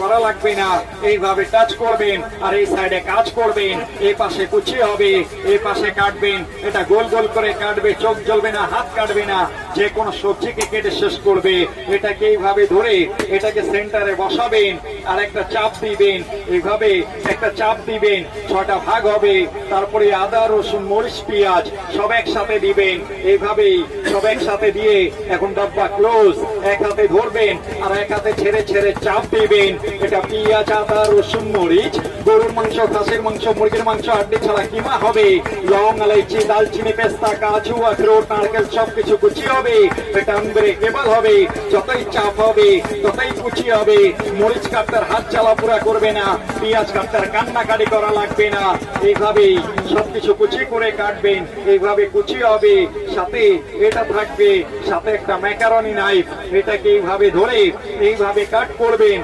করা লাগবে না, এইভাবে টাচ করবেন আর এই সাইডে কাজ করবেন। এই পাশে কুচি হবে, এই পাশে কাটবেন, এটা গোল গোল করে কাটবে, চোখ জ্বলবে না, হাত কাটবে না, যে কোনো সবজিকে কেটে শেষ করবে। এটাকে এইভাবে ধরে এটাকে সেন্টারে বসাবেন আর একটা চাপ দিবেন, এইভাবে একটা চাপ দিবেন, 6টা ভাগ হবে। তারপরে আদা রসুন মরিচ পেঁয়াজ সব একসাথে দিবেন, এইভাবেই সব একসাথে দিয়ে এখন ডাব্বা ক্লোজ। এক হাতে ধরবেন আর এক হাতে ছেড়ে ছেড়ে চাপ দিবেন। এটা পেঁয়াজ আদা রসুন মরিচ, গরুর মাংস খাসির মাংস মুরগির মাংস হাড্ডি ছাড়া কিমা হবে। লং এলাইচি দালচিনি পেস্তা কাজু আখরোট নারকেল সবকিছু কুচি হবে। এটা আনব্রেকেবল হবে, যতই চাপ হবে ততই কুচি হবে। মরিচ কাটতার হাত চালাপুরা করবে না, পেঁয়াজ কাটতার কান্নাকাটি করা লাগবে না। এইভাবেই সবকিছু কুচি করে কাটবেন, এইভাবে কুচি হবে। সাথে এটা থাকবে, সাথে একটা ম্যাকারনি নাইফ, এটাকে এইভাবে ধরে এইভাবে কাট করবেন।